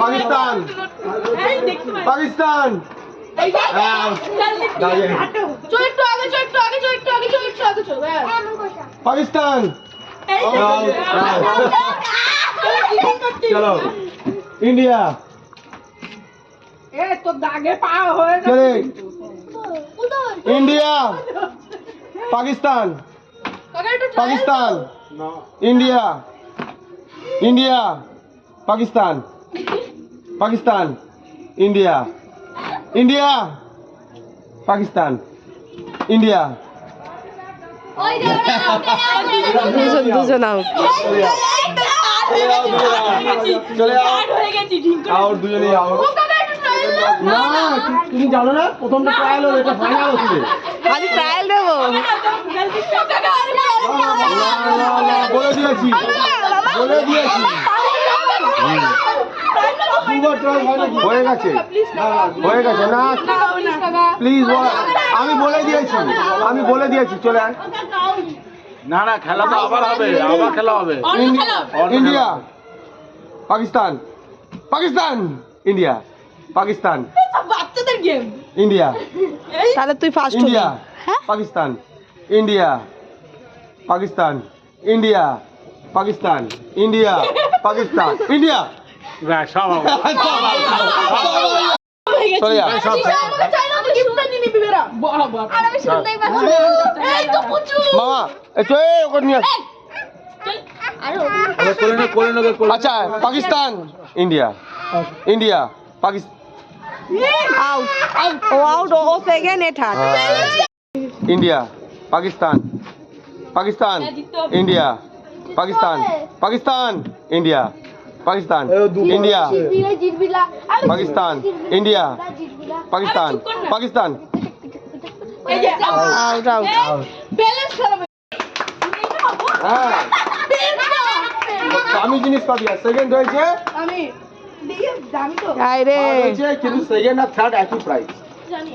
পাকিস্তান পাকিস্তান পাকিস্তান চলো India India Pakistan Pakistan India India Pakistan Pakistan India India Pakistan India चले out दुजने out না তুমি জানো না প্রথমটা ট্রায়াল হলো এটা ফাইনাল হচ্ছে আমি ট্রায়াল দেব বলে দিয়েছি হয়ে গেছে না প্লিজ আমি বলে দিয়েছি চলে আয় না না খেলা তো আবার হবে আবার খেলা হবে इंडिया पाकिस्तान पाकिस्तान इंडिया पाकिस्तान বাচ্চাদের গেম इंडिया তাহলে তুই first India Pakistan India Pakistan India Pakistan India Pakistan India সব চলে যা মামা ওকে নিয়ে अच्छा Pakistan India India Pakistan out ও আউট ও সেকেন্ড এ third India Pakistan Pakistan India Pakistan Pakistan India Pakistan India Pakistan India Pakistan Pakistan out out হ্যাঁ দামি জিনিস পাবি আর সেকেন্ড হয়েছে আরে কিন্তু সেকেন্ড আর থার্ড একই প্রাইস জানি